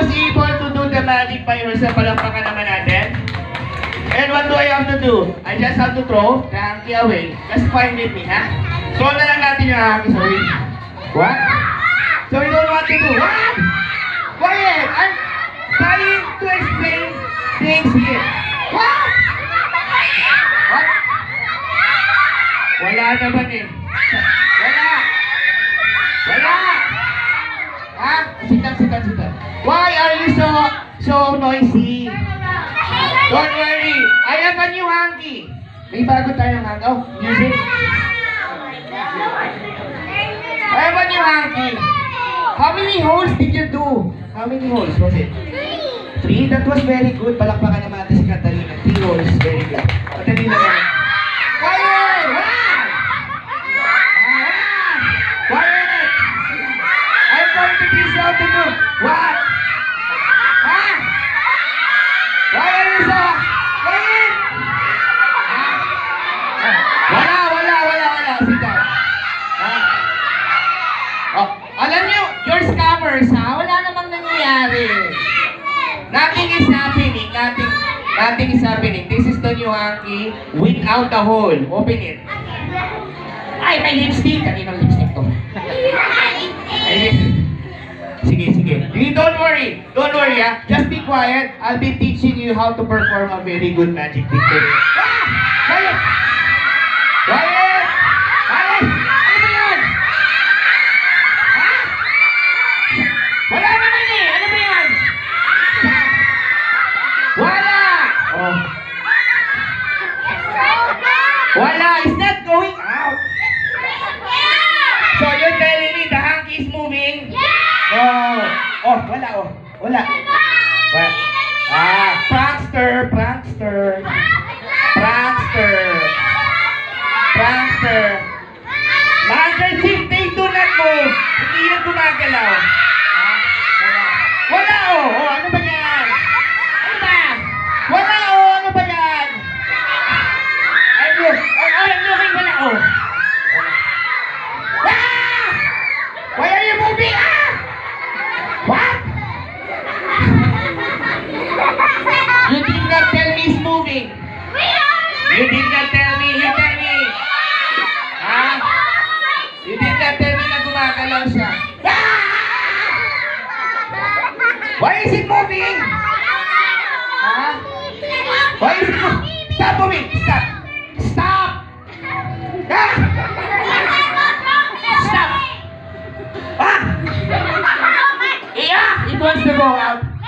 was able to do the magic by herself. Palakpakan naman natin. And what do I have to do? I just have to throw the hanky away. Just fine with me, ha? Throw na lang natin yung hanky, sorry. What? So we don't know what to do. What? Quiet! I'm trying to explain things here. What? What? Wala naman eh. Wala! Wala! Ha? Sit down. Why are you so noisy? Don't worry. I have a new hanky. May bago tayong hanky. Oh, music. I have a new hanky. How many holes did you do? How many holes was it? 3? That was very good. Palakpakan naman natin si Catalina. 3 holes. Very good. Catalina naman. Quiet! Quiet! I'm going to teach you how to do. What? Ha? Why are you so... Quiet! Wala. Sit down. Oh, alam niyo, you're scammers, ha? Wala namang nangyayari. Nothing is happening. Nothing is happening. This is the new hanky without the hole. Open it. Ay, may lipstick. Kaninong lipstick to? Sige. Don't worry, ha? Just be quiet. I'll be teaching you how to perform a very good magic trick today. Quiet! Quiet! Ano ba yan? Ha? Wala naman eh! Ano ba yan? Wala! Oh. Wala! It's not going out! So you're telling me the hanky is moving? Oh, wala. Prankster. Mag-shift do not move. Hindi yan gumagalaw. Wala. Ano ba yan? Ano ba? Wala, ano ba yan? I'm looking, wala, Why are you moving? What? You did not tell me it's moving. You did not tell me. You tell me. Ha? You did not tell me na gumagalaw siya. Why is it moving? Ha? Why is it moving? Stop moving. Stop. Stop. Stop. It wants to go out.